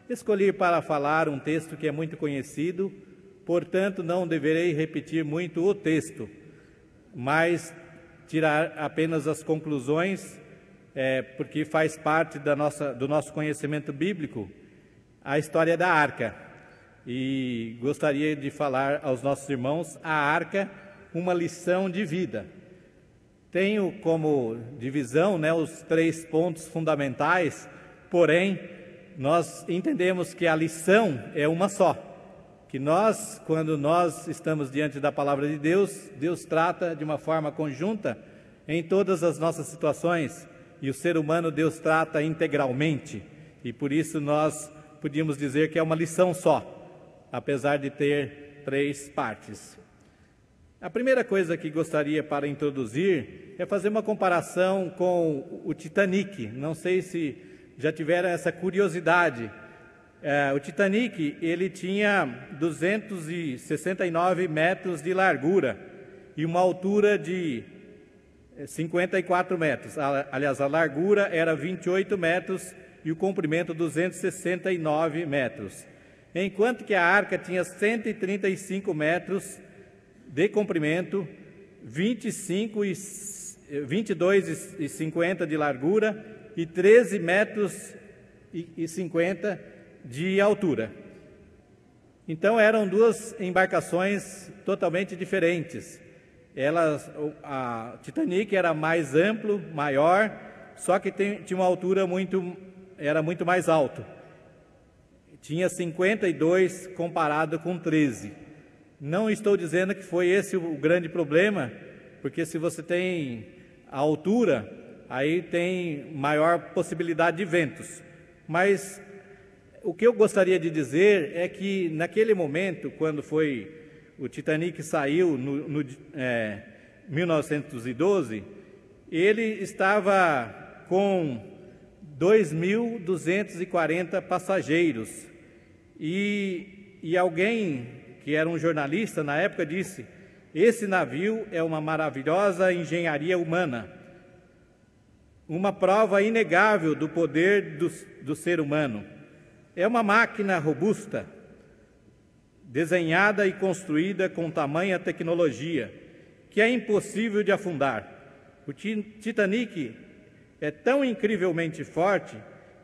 Escolhi para falar um texto que é muito conhecido, portanto não deverei repetir muito o texto, mas tirar apenas as conclusões, porque faz parte do nosso conhecimento bíblico, a história da arca. E gostaria de falar aos nossos irmãos, a arca, uma lição de vida. Tenho como divisão, os 3 pontos fundamentais, porém, nós entendemos que a lição é uma só. Que quando nós estamos diante da palavra de Deus, Deus trata de uma forma conjunta em todas as nossas situações, e o ser humano Deus trata integralmente, e por isso nós podíamos dizer que é uma lição só, apesar de ter 3 partes. A primeira coisa que gostaria para introduzir é fazer uma comparação com o Titanic. Não sei se já tiveram essa curiosidade. O Titanic, ele tinha 269 metros de largura e uma altura de 54 metros. Aliás, a largura era 28 metros e o comprimento 269 metros. Enquanto que a arca tinha 135 metros de comprimento, 22,50 de largura e 13 metros e 50 de altura. Então eram 2 embarcações totalmente diferentes. A Titanic era mais amplo, maior, só que tinha uma altura era muito mais alto. Tinha 52 comparado com 13. Não estou dizendo que foi esse o grande problema, porque se você tem a altura, aí tem maior possibilidade de ventos. Mas o que eu gostaria de dizer é que naquele momento, quando o Titanic saiu no 1912, ele estava com 2.240 passageiros. E alguém que era um jornalista na época disse: esse navio é uma maravilhosa engenharia humana, uma prova inegável do poder do ser humano. É uma máquina robusta, desenhada e construída com tamanha tecnologia, que é impossível de afundar. O Titanic é tão incrivelmente forte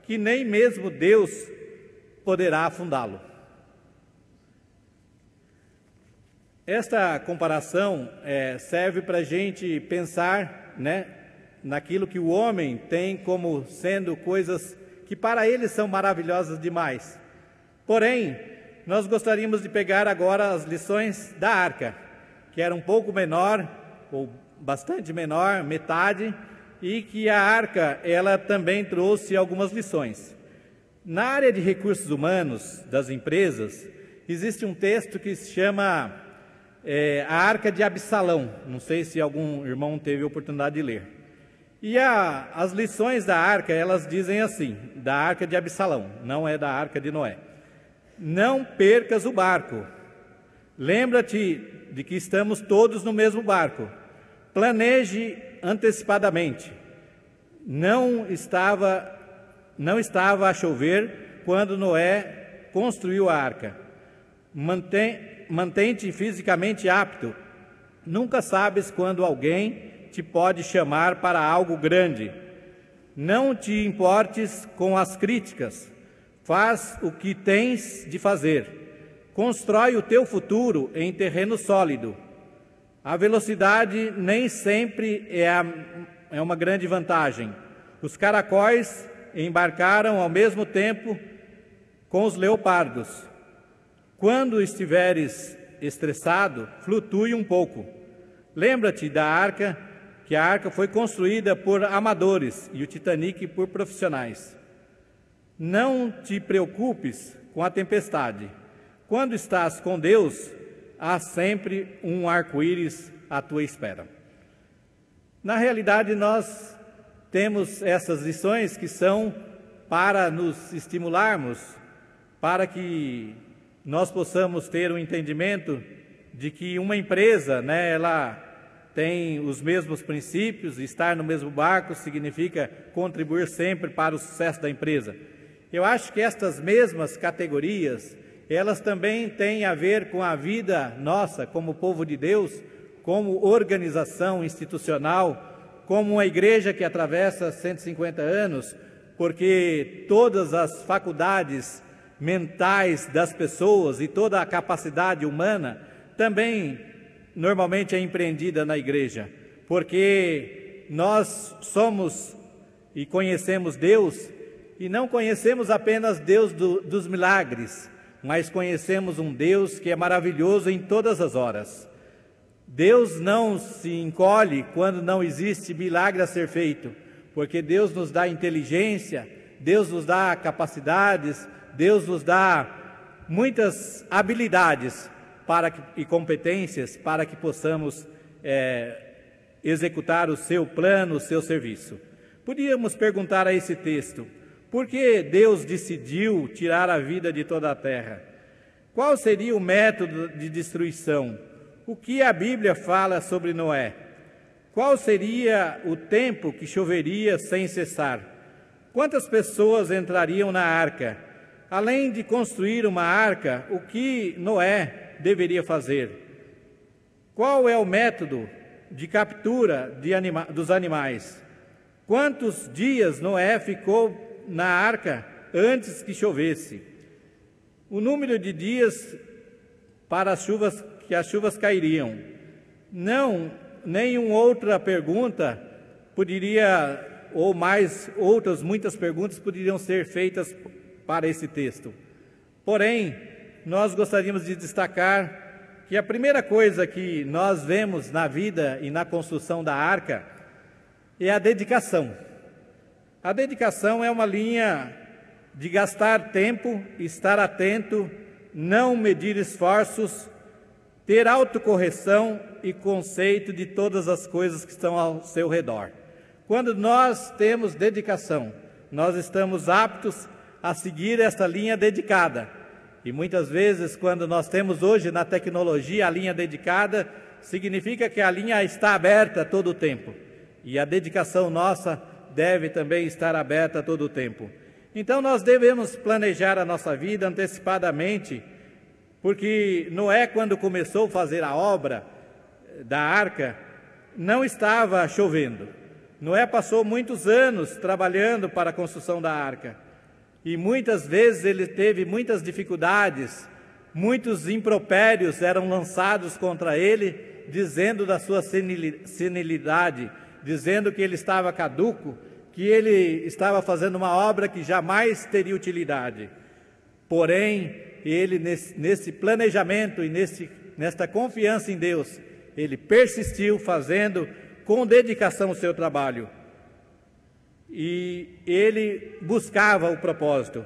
que nem mesmo Deus poderá afundá-lo. Esta comparação serve para a gente pensar, naquilo que o homem tem como sendo coisas que para ele são maravilhosas demais. Porém, nós gostaríamos de pegar agora as lições da arca, que era um pouco menor, ou bastante menor, metade, e que a arca, ela também trouxe algumas lições. Na área de recursos humanos das empresas, existe um texto que se chama a Arca de Absalão. Não sei se algum irmão teve a oportunidade de ler. E as lições da arca, elas dizem assim, da Arca de Absalão, não é da Arca de Noé. Não percas o barco. Lembra-te de que estamos todos no mesmo barco. Planeje antecipadamente. Não estava a chover quando Noé construiu a arca. Mantém-te fisicamente apto. Nunca sabes quando alguém te pode chamar para algo grande. Não te importes com as críticas. Faz o que tens de fazer. Constrói o teu futuro em terreno sólido. A velocidade nem sempre é uma grande vantagem. Os caracóis embarcaram ao mesmo tempo com os leopardos. Quando estiveres estressado, flutue um pouco. Lembra-te da arca, que a arca foi construída por amadores e o Titanic por profissionais. Não te preocupes com a tempestade. Quando estás com Deus, há sempre um arco-íris à tua espera. Na realidade, nós temos essas lições que são para nos estimularmos, para que nós possamos ter um entendimento de que uma empresa, ela tem os mesmos princípios, estar no mesmo barco significa contribuir sempre para o sucesso da empresa. Eu acho que estas mesmas categorias, elas também têm a ver com a vida nossa como povo de Deus, como organização institucional, como uma igreja que atravessa 150 anos, porque todas as faculdades mentais das pessoas e toda a capacidade humana também normalmente é empreendida na igreja, porque nós somos e conhecemos Deus, e não conhecemos apenas Deus dos milagres, mas conhecemos um Deus que é maravilhoso em todas as horas. Deus não se encolhe quando não existe milagre a ser feito, porque Deus nos dá inteligência, Deus nos dá capacidades, Deus nos dá muitas habilidades e competências para que possamos executar o seu plano, o seu serviço. Podíamos perguntar a esse texto: por que Deus decidiu tirar a vida de toda a terra? Qual seria o método de destruição? O que a Bíblia fala sobre Noé? Qual seria o tempo que choveria sem cessar? Quantas pessoas entrariam na arca? Além de construir uma arca, o que Noé deveria fazer? Qual é o método de captura dos animais? Quantos dias Noé ficou na arca antes que chovesse? O número de dias para as chuvas cairiam. Não, nenhuma outra pergunta poderia, ou mais outras muitas perguntas poderiam ser feitas para esse texto. Porém, nós gostaríamos de destacar que a primeira coisa que nós vemos na vida e na construção da arca é a dedicação. A dedicação é uma linha de gastar tempo, estar atento, não medir esforços, ter autocorreção e conceito de todas as coisas que estão ao seu redor. Quando nós temos dedicação, nós estamos aptos a seguir esta linha dedicada. E muitas vezes, quando nós temos hoje na tecnologia a linha dedicada, significa que a linha está aberta todo o tempo. E a dedicação nossa deve também estar aberta todo o tempo. Então nós devemos planejar a nossa vida antecipadamente, porque Noé, quando começou a fazer a obra da arca, não estava chovendo. Noé passou muitos anos trabalhando para a construção da arca, e muitas vezes ele teve muitas dificuldades, muitos impropérios eram lançados contra ele, dizendo da sua senilidade, dizendo que ele estava caduco, que ele estava fazendo uma obra que jamais teria utilidade. Porém, ele nesse planejamento e nesta confiança em Deus, ele persistiu fazendo com dedicação o seu trabalho. E ele buscava o propósito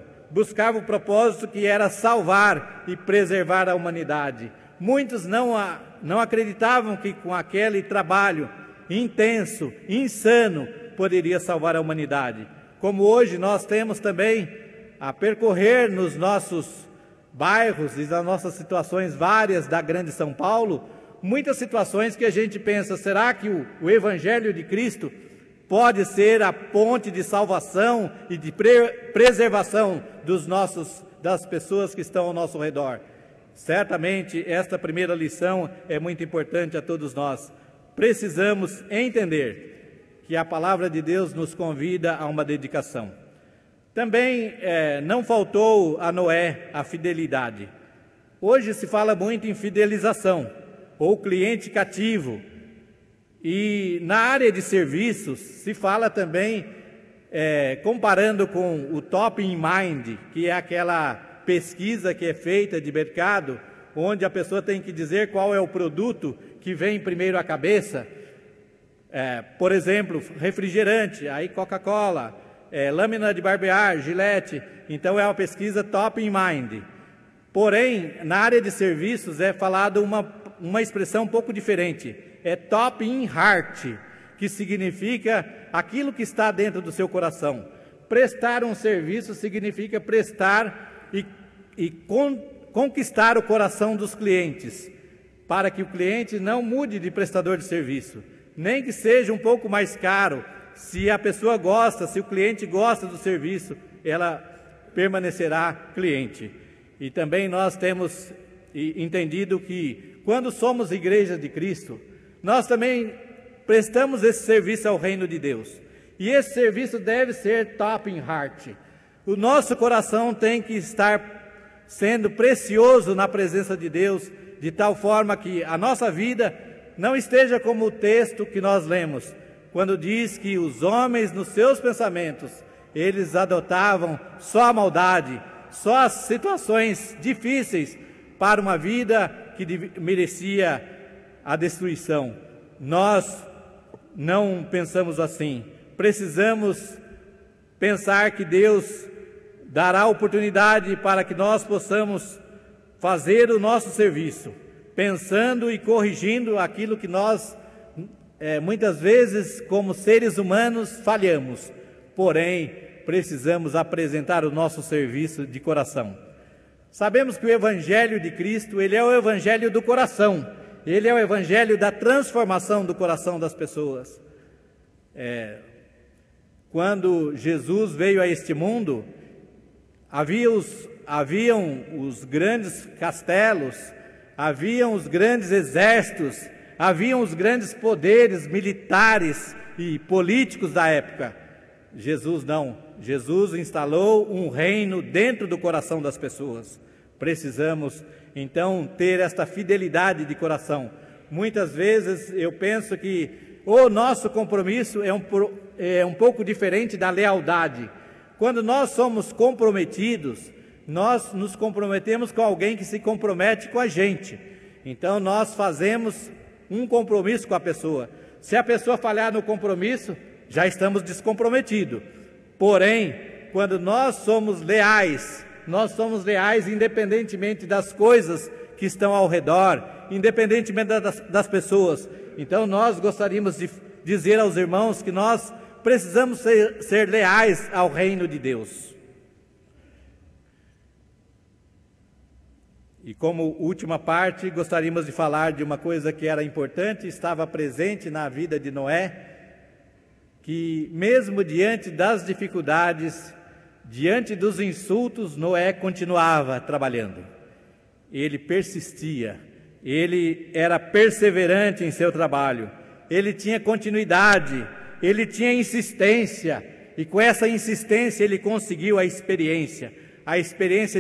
que era salvar e preservar a humanidade. Muitos não acreditavam que com aquele trabalho intenso, insano, poderia salvar a humanidade. Como hoje nós temos também a percorrer nos nossos bairros e nas nossas situações várias da grande São Paulo, muitas situações que a gente pensa, será que o Evangelho de Cristo pode ser a ponte de salvação e de preservação das pessoas que estão ao nosso redor? Certamente esta primeira lição é muito importante a todos nós. Precisamos entender que a palavra de Deus nos convida a uma dedicação. Também não faltou a Noé a fidelidade. Hoje se fala muito em fidelização, ou cliente cativo. E na área de serviços se fala também, comparando com o Top in Mind, que é aquela pesquisa que é feita de mercado, onde a pessoa tem que dizer qual é o produto que vem primeiro à cabeça. Por exemplo, refrigerante, aí Coca-Cola, lâmina de barbear, Gillette. Então é uma pesquisa top in mind. Porém, na área de serviços é falado uma expressão um pouco diferente. É top in heart, que significa aquilo que está dentro do seu coração. Prestar um serviço significa prestar e conquistar o coração dos clientes, para que o cliente não mude de prestador de serviço, nem que seja um pouco mais caro. Se a pessoa gosta, se o cliente gosta do serviço, ela permanecerá cliente. E também nós temos entendido que, quando somos igreja de Cristo, nós também prestamos esse serviço ao reino de Deus. E esse serviço deve ser top in heart. O nosso coração tem que estar sendo precioso na presença de Deus, de tal forma que a nossa vida não esteja como o texto que nós lemos, quando diz que os homens, nos seus pensamentos, eles adotavam só a maldade, só as situações difíceis para uma vida que merecia a destruição. Nós não pensamos assim. Precisamos pensar que Deus dará oportunidade para que nós possamos fazer o nosso serviço, pensando e corrigindo aquilo que nós, muitas vezes, como seres humanos, falhamos. Porém, precisamos apresentar o nosso serviço de coração. Sabemos que o Evangelho de Cristo, ele é o Evangelho do coração. Ele é o Evangelho da transformação do coração das pessoas. Quando Jesus veio a este mundo, haviam os grandes castelos, haviam os grandes exércitos, haviam os grandes poderes militares e políticos da época. Jesus não. Jesus instalou um reino dentro do coração das pessoas. Precisamos, então, ter esta fidelidade de coração. Muitas vezes eu penso que o nosso compromisso é um pouco diferente da lealdade. Quando nós somos comprometidos, nós nos comprometemos com alguém que se compromete com a gente. Então nós fazemos um compromisso com a pessoa. Se a pessoa falhar no compromisso, já estamos descomprometidos. Porém, quando nós somos leais independentemente das coisas que estão ao redor, independentemente das pessoas. Então nós gostaríamos de dizer aos irmãos que nós precisamos ser leais ao reino de Deus. E como última parte, gostaríamos de falar de uma coisa que era importante, estava presente na vida de Noé, que mesmo diante das dificuldades, diante dos insultos, Noé continuava trabalhando. Ele persistia, ele era perseverante em seu trabalho, ele tinha continuidade, ele tinha insistência, e com essa insistência ele conseguiu a experiência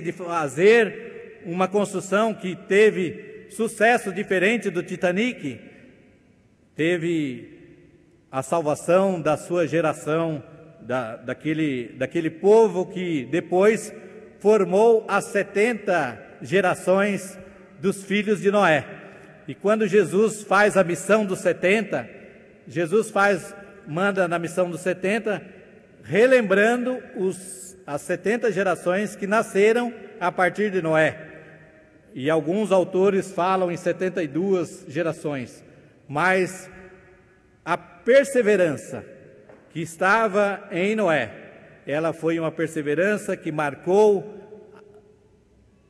de fazer uma construção que teve sucesso diferente do Titanic, teve a salvação da sua geração, daquele povo que depois formou as 70 gerações dos filhos de Noé. E quando Jesus faz a missão dos 70, manda na missão dos 70, relembrando as 70 gerações que nasceram a partir de Noé. E alguns autores falam em 72 gerações, mas a perseverança que estava em Noé, ela foi uma perseverança que marcou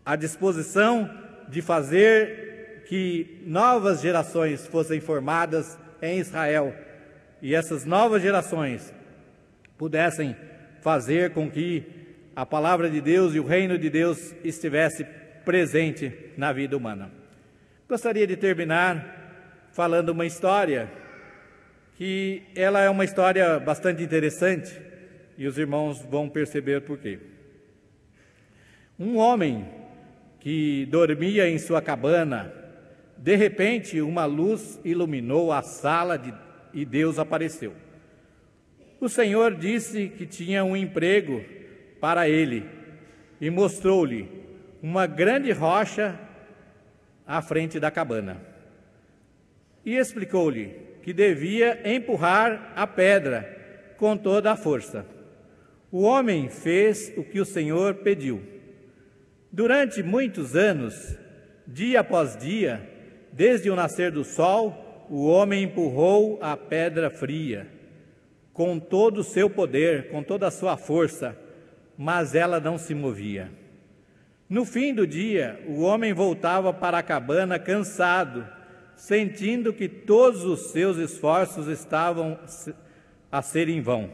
a disposição de fazer que novas gerações fossem formadas em Israel, e essas novas gerações pudessem fazer com que a palavra de Deus e o reino de Deus estivesse presente na vida humana. Gostaria de terminar falando uma história que ela é uma história bastante interessante, e os irmãos vão perceber por quê. Um homem que dormia em sua cabana, de repente uma luz iluminou a sala e Deus apareceu. O Senhor disse que tinha um emprego para ele e mostrou-lhe uma grande rocha à frente da cabana. E explicou-lhe que devia empurrar a pedra com toda a força. O homem fez o que o Senhor pediu. Durante muitos anos, dia após dia, desde o nascer do sol, o homem empurrou a pedra fria, com todo o seu poder, com toda a sua força, mas ela não se movia. No fim do dia, o homem voltava para a cabana cansado, sentindo que todos os seus esforços estavam a ser em vão.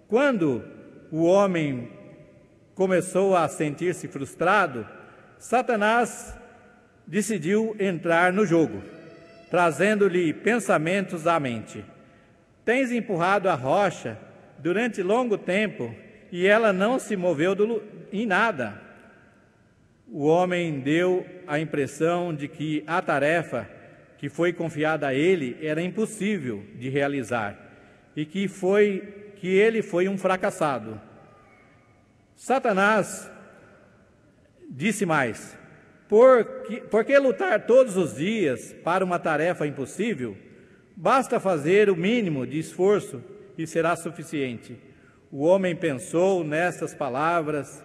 Quando o homem começou a sentir-se frustrado, Satanás decidiu entrar no jogo, trazendo-lhe pensamentos à mente. Tens empurrado a rocha durante longo tempo e ela não se moveu em nada. O homem deu a impressão de que a tarefa que foi confiada a ele era impossível de realizar e que ele foi um fracassado. Satanás disse mais: por que lutar todos os dias para uma tarefa impossível? Basta fazer o mínimo de esforço e será suficiente. O homem pensou nessas palavras,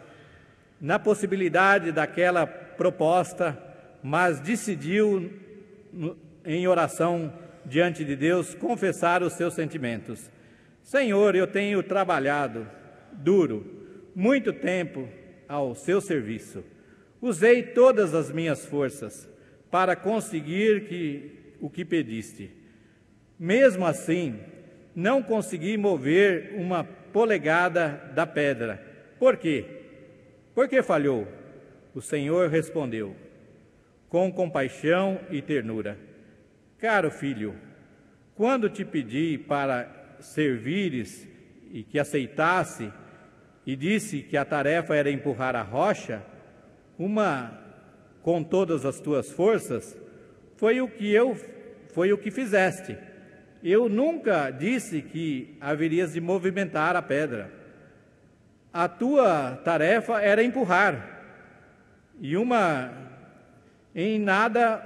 na possibilidade daquela proposta, mas decidiu, em oração diante de Deus, confessar os seus sentimentos. Senhor, eu tenho trabalhado duro, muito tempo ao seu serviço. Usei todas as minhas forças para conseguir o que pediste. Mesmo assim, não consegui mover uma polegada da pedra. Por quê? Por que falhou? O Senhor respondeu, com compaixão e ternura: caro filho, quando te pedi para servires e que aceitasse, e disse que a tarefa era empurrar a rocha, com todas as tuas forças, foi o que fizeste. Eu nunca disse que haverias de movimentar a pedra. A tua tarefa era empurrar, e em nada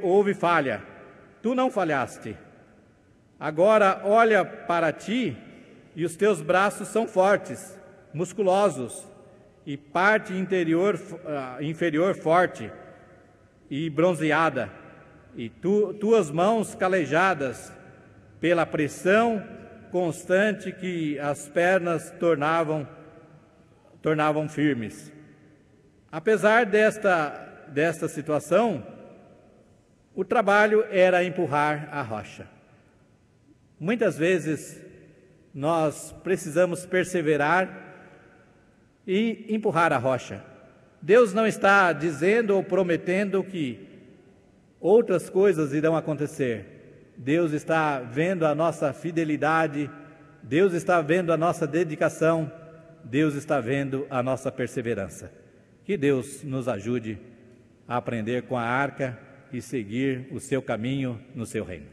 houve falha. Tu não falhaste. Agora olha para ti, e os teus braços são fortes, musculosos, e parte inferior forte e bronzeada, e tuas mãos calejadas pela pressão constante que as pernas tornavam firmes. Apesar desta situação, o trabalho era empurrar a rocha. Muitas vezes nós precisamos perseverar e empurrar a rocha. Deus não está dizendo ou prometendo que outras coisas irão acontecer. Deus está vendo a nossa fidelidade, Deus está vendo a nossa dedicação, Deus está vendo a nossa perseverança. Que Deus nos ajude a aprender com a arca e seguir o seu caminho no seu reino.